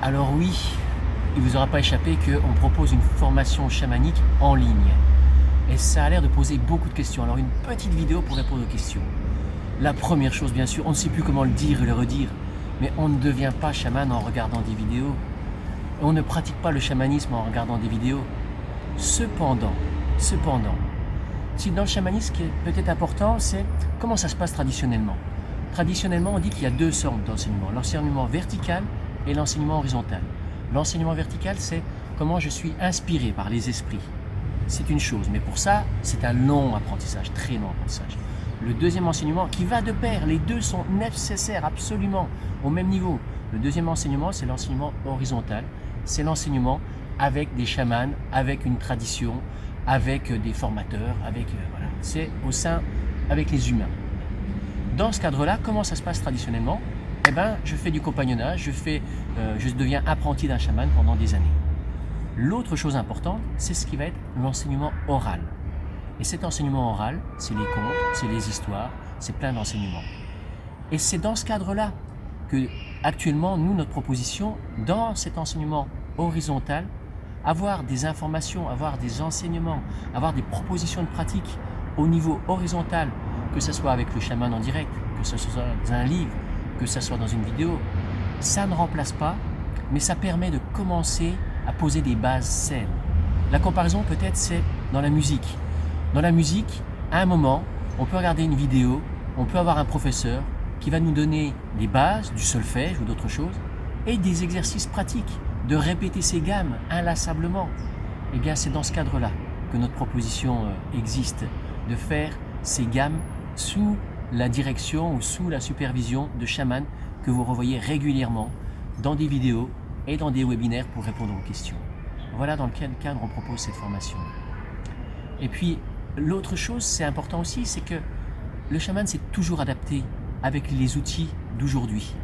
Alors oui, il ne vous aura pas échappé qu'on propose une formation chamanique en ligne. Et ça a l'air de poser beaucoup de questions. Alors une petite vidéo pour répondre aux questions. La première chose, bien sûr, on ne sait plus comment le dire et le redire, mais on ne devient pas chaman en regardant des vidéos. On ne pratique pas le chamanisme en regardant des vidéos. Cependant, si dans le chamanisme, ce qui est peut-être important, c'est comment ça se passe traditionnellement. Traditionnellement, on dit qu'il y a deux sortes d'enseignement, l'enseignement vertical et l'enseignement horizontal. L'enseignement vertical, c'est comment je suis inspiré par les esprits. C'est une chose, mais pour ça, c'est un long apprentissage, très long apprentissage. Le deuxième enseignement qui va de pair, les deux sont nécessaires absolument au même niveau. Le deuxième enseignement, c'est l'enseignement horizontal. C'est l'enseignement avec des chamans, avec une tradition, avec des formateurs, voilà. C'est au sein, avec les humains. Dans ce cadre-là, comment ça se passe traditionnellement? Eh bien, je fais du compagnonnage, je deviens apprenti d'un chaman pendant des années. L'autre chose importante, c'est ce qui va être l'enseignement oral. Et cet enseignement oral, c'est les contes, c'est les histoires, c'est plein d'enseignements. Et c'est dans ce cadre-là que, actuellement, nous, notre proposition, dans cet enseignement horizontal, avoir des informations, avoir des enseignements, avoir des propositions de pratique au niveau horizontal, que ce soit avec le chaman en direct, que ce soit dans un livre, que ce soit dans une vidéo, ça ne remplace pas, mais ça permet de commencer à poser des bases saines. La comparaison peut-être c'est dans la musique. Dans la musique, à un moment, on peut regarder une vidéo, on peut avoir un professeur qui va nous donner des bases, du solfège ou d'autres choses, et des exercices pratiques, de répéter ces gammes inlassablement. Eh bien, c'est dans ce cadre-là que notre proposition existe, de faire ces gammes sous la direction ou sous la supervision de chamans que vous revoyez régulièrement dans des vidéos et dans des webinaires pour répondre aux questions. Voilà dans quel cadre on propose cette formation. Et puis, l'autre chose, c'est important aussi, c'est que le chaman s'est toujours adapté avec les outils d'aujourd'hui.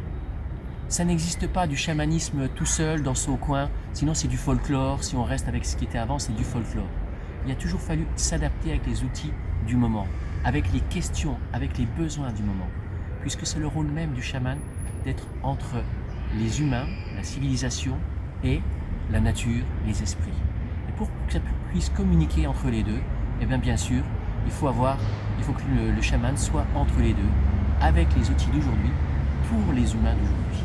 Ça n'existe pas du chamanisme tout seul dans son coin, sinon c'est du folklore. Si on reste avec ce qui était avant, c'est du folklore. Il a toujours fallu s'adapter avec les outils du moment, avec les questions, avec les besoins du moment, puisque c'est le rôle même du chaman d'être entre les humains, la civilisation et la nature, les esprits. Et pour que ça puisse communiquer entre les deux, eh bien sûr, il faut que le chaman soit entre les deux, avec les outils d'aujourd'hui, pour les humains d'aujourd'hui.